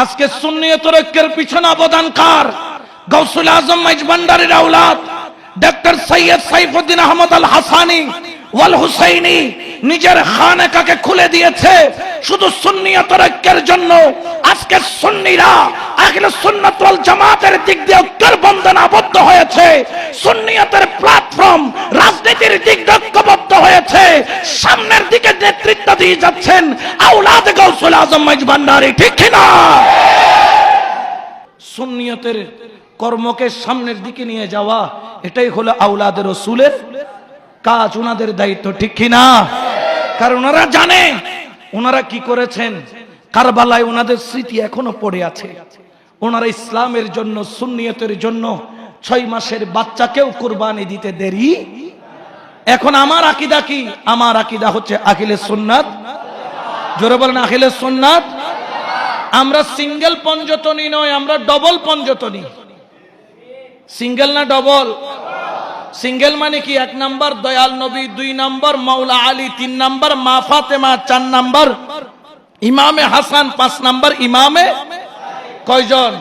আজকে সুন্নিয়তের ঐক্যের পিছনে অবদান কার? গৌসুল আজম মাইজভান্ডারীর আওলাদ ডক্টর সৈয়দ সাইফুদ্দিন আহমদ আল হাসানি ওয়াল হুসাইনি নিজের খানেকাকে খুলে দিয়েছে শুধু সুন্নিয়তের ঐক্যের জন্য। আজকে সুন্নিরা আহলে সুন্নাত ওয়াল জামাতের দিক দিয়ে ঐক্যের বন্ধনে আবদ্ধ হয়েছে, সুন্নিয়তের প্ল্যাটফর্ম রাজনীতির দিক দিয়ে ঐক্যবদ্ধ হয়েছে। সামনের দিকে নেতৃত্ব দিয়ে যাচ্ছেন আওলাদ গৌসুল আজম মাইজভান্ডারী, ঠিক কিনা? সুন্নিয়তের কর্মকে সামনের দিকে নিয়ে যাওয়া, এটাই হলো আওলাদের রাসূলের কাজ, ওনাদের দায়িত্ব, ঠিক কিনা? কারণ ওনারা জানে ওনারা কি করেছেন। কারবালায় ওনাদের স্মৃতি এখনো পড়ে আছে। ওনারা ইসলামের জন্য, সুন্নিয়তের জন্য 6 মাসের বাচ্চাকেও কুরবানি দিতে দেরি। এখন আমার আকীদা কি? আমার আকীদা হচ্ছে আহলে সুন্নাত। জোরে বলেন আহলে সুন্নাত। আমরা সিঙ্গেল পঞ্জতনী নয়, আমরা ডবল পঞ্জতনী। সিঙ্গেল না ডবল? সিঙ্গেল মানে কি? 1 নাম্বার দয়াল নবী, 2 নাম্বার মাওলা আলী, 3 নাম্বার মা ফাতেমা, 4 নাম্বার ইমামে হাসান, 5 নাম্বার ইমামে কয়জন?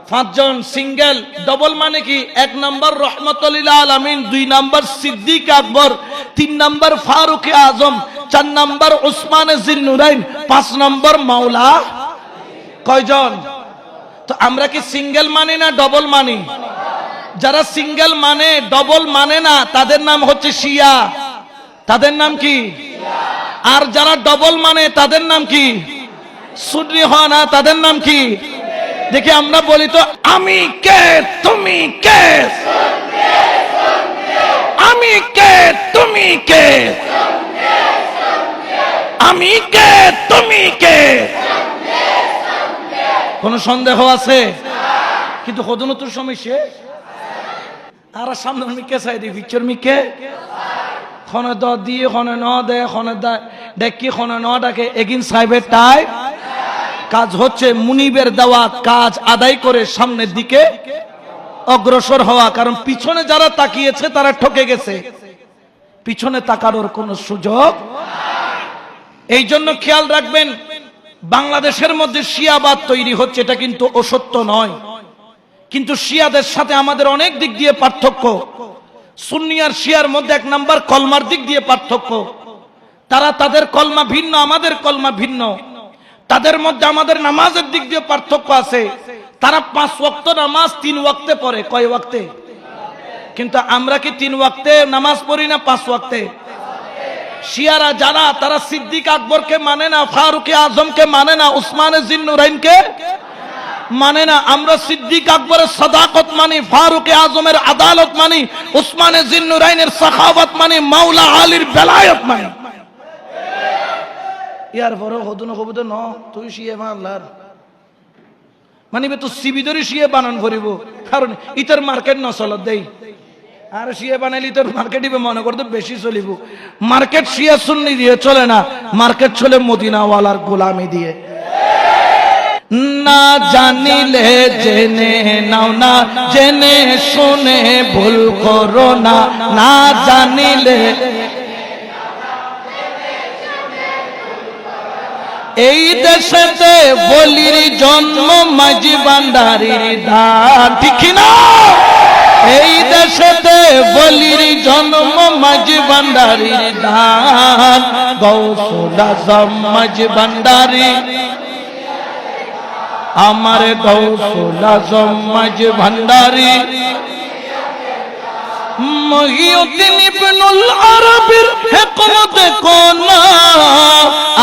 5 জন। সিঙ্গেল। ডবল মানে কি? 1 নাম্বার রহমাতুল লিল আলামিন, 2 নাম্বার সিদ্দিক আকবর, 3 নাম্বার ফারুক আজম, 4 নাম্বার উসমান জিন্নুরাইন, 5 নাম্বার মাওলা। কয়জন? তো আমরা কি সিঙ্গেল মানি না ডবল মানি? যারা সিঙ্গেল মানে, ডবল মানে না, তাদের নাম হচ্ছে শিয়া। তাদের নাম কি? আর যারা ডবল মানে তাদের নাম কি? সুন্নি হয় না, তাদের নাম কি? দেখি আমরা বলি তো, আমি কে তুমি কে, আমি কে তুমি কে, আমি কে তুমি কে। কোন সন্দেহ আছে? কিন্তু হদনতুর সময় শেষ। আর সামনে মিকে চাই দিই, পিকচার মিকে খনে দ দিয়ে খনে ন দে, খনে ডেকি খনে ন ডাকে। এগিন সাহেবের টাই কাজ হচ্ছে মুনিবের দেওয়া কাজ আদায় করে সামনের দিকে অগ্রসর হওয়া। কারণ পিছনে যারা তাকিয়েছে তারা ঠকে গেছে, পিছনে তাকানোর কোনো সুযোগ। এই জন্য খেয়াল রাখবেন, বাংলাদেশের মধ্যে শিয়াবাদ তৈরি হচ্ছে, এটা কিন্তু অসত্য নয়। কিন্তু শিয়াদের সাথে আমাদের অনেক দিক দিয়ে পার্থক্য। সুন্নি আর শিয়ার মধ্যে 1 নাম্বার কলমার দিক দিয়ে পার্থক্য। তারা তাদের কলমা ভিন্ন, আমাদের কলমা ভিন্ন। তাদের মধ্যে আমাদের নামাজের দিক দিয়ে পার্থক্য আছে। তারা 5 ওয়াক্ত নামাজ 3 ওয়াক্তে পড়ে। কয় ওয়াক্তে? কিন্তু আমরা কি 3 ওয়াক্তে নামাজ পড়ি না 5 ওয়াক্তে? শিয়ারা যারা, তারা সিদ্দিক আকবরকে মানে না, ফারুক আজমকে মানে না, উসমান জিন্নুরাইনকে মানে না। আমরা সিদ্দিক আকবরের সাদাকত মানি, ফারুক আজমের আদালত মানি, উসমান জিন্নুরাইনের সাখাওয়াত মানি, মাওলা আলীর বেলায়েত মানি। ইয়ার পরে হদুন কবুত ন তুই শিয়ে মানলার মানিবে তো সিবিদরি শিয়ে বানান করিব। কারণ ইতার মার্কেট ন চলত দেই, আর শিয়ে বানাইলে তোর মার্কেট ইবে মনে করতে বেশি চলিব। মার্কেট শিয়া সুন্নি দিয়ে চলে না, মার্কেট চলে মদিনাওয়ালার গোলামি দিয়ে। না জানিলে জেনে নাও, না জেনে শুনে ভুল করো না, না জানিলে। এই দেশেতে বলির জন্ম মাইজভান্ডারীর দান, ঠিক না? এই দেশেতে বলির জন্ম মাইজভান্ডারীর দান। গৌসুল আজম মাইজভান্ডারী, আমার গৌসুল আজম মাইজভান্ডারী। মহিউদ্দিন ইবনুল আরবির হিকমত কোনা,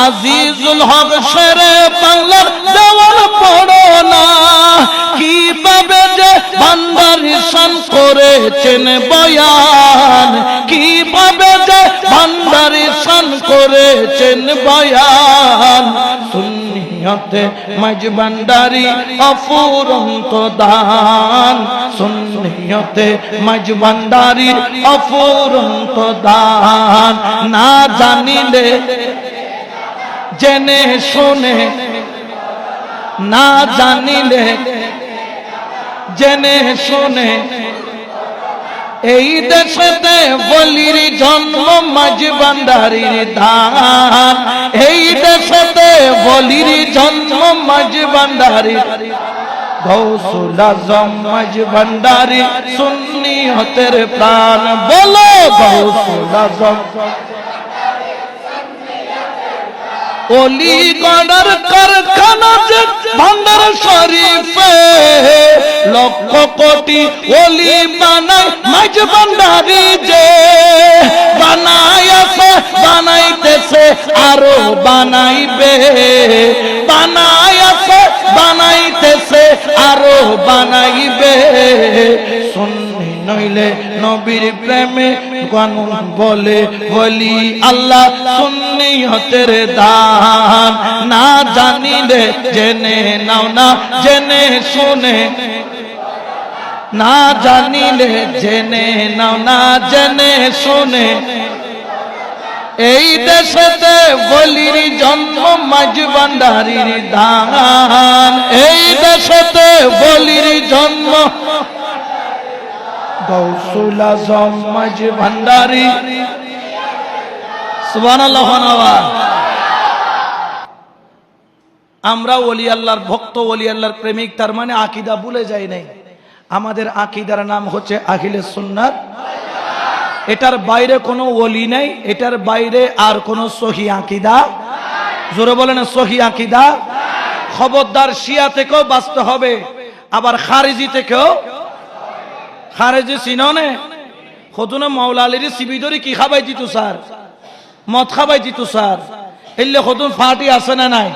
আজিজুল হক শেরে বাংলার দেওয়ান পড়ো না। কিভাবে যে ভান্ডারী শান করেছেন বয়ান, কিভাবে যে ভান্ডারী শান করেছেন বয়ান। সুন্নিয়তে মাইজভান্ডারী অফুরন্ত দান, সুন্নিয়তে মাইজভান্ডারী অফুরন্ত দান। না জানিলে জেনে শুনে, না জানিলে জেনে শুনে এই দেশেতে বলির জন্ম মাঝ ভান্ডারির দান, এই দেশেতে বলির জন্ম মাঝ ভান্ডারির গৌসুল আজম মাঝ ভান্ডারি সুন্নিয়তের প্রাণ। বলো গৌসুল আজম অলিগড়ের কারখানা যে ভান্ডার শরীফে লক্ষ কোটি ওলি বানায় মাঝ ভান্ডারি যে বানাইছে বানাইতেছে আরো বানাইবে, বানাইছে বানাইতেছে আরো বানাইবে। সুন্নি নইলে নবীর প্রেমে কানুন বলে বলি আল্লাহ সুন্নিয়তের দান। না জানিলে জেনে নাও না জেনে শুনে, না জানিলে জেনে নাও না জেনে শুনে। এই দেশেতে বলির জন্ম মাঝ ভান্ডারির দান, এই দেশেতে বলির জন্ম গৌসুল আজম মাঝ ভান্ডারি। সুবহানাল্লাহ। আমরা ওলি আল্লাহর ভক্ত, ওলি আল্লাহর প্রেমিক, তার মানে আকীদা ভুলে যাই নাই। আমাদের আকীদার নাম হচ্ছে আহলে সুন্নাত। এটার বাইরে কোনো ওলি নাই, এটার বাইরে আর কোনো সহি আকীদা, জোরে বলেন সহি আকীদা। খবরদার শিয়া থেকেও বাঁচতে হবে, আবার খারিজি থেকেও। খারেজি সিননে খতুনে মাওলা আলীর সিবিদরি কি খাবাই দিত স্যার, মদ খাবাই দিত স্যার, এলে খতুন ফাটি আছে না নাই?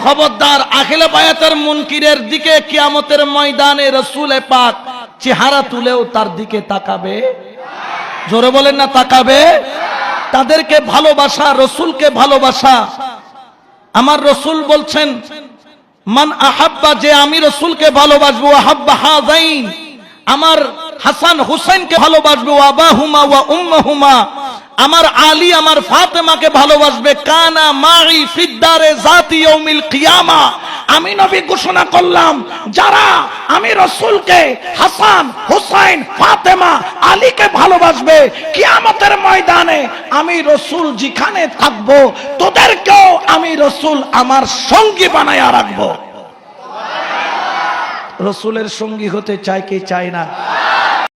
খবরদার আখিলে বায়াতের মুনকিরের দিকে কিয়ামতের ময়দানে রাসূলে পাক চেহারা তুলেও তার দিকে তাকাবে, জোরে বলেন না তাকাবে। তাদেরকে ভালোবাসা, রসুলকে ভালোবাসা। আমার রসুল বলছেন মান আহাব্বা, যে আমি রসুলকে ভালোবাসবো, আহাব্বা হাযাইন, আমার হাসান হুসাইনকে ভালোবাসবে, আবাহুমা ওয়া উম্মাহুমা, আমার আলী আমার ফাতেমাকে ভালোবাসবে, কানা মাই ফিদ্দারে জাতি ইয়াউমিল কিয়ামা। আমি নবী ঘোষণা করলাম যারা আমি রসুলকে, হাসান হুসাইন ফাতেমা আলীকে ভালোবাসবে, কিয়ামতের ময়দানে আমি রসুল যেখানে থাকবো তোদেরকেও আমি রসুল আমার সঙ্গী বানায়া রাখবো। রসুলের সঙ্গী হতে চায় কি চায় না?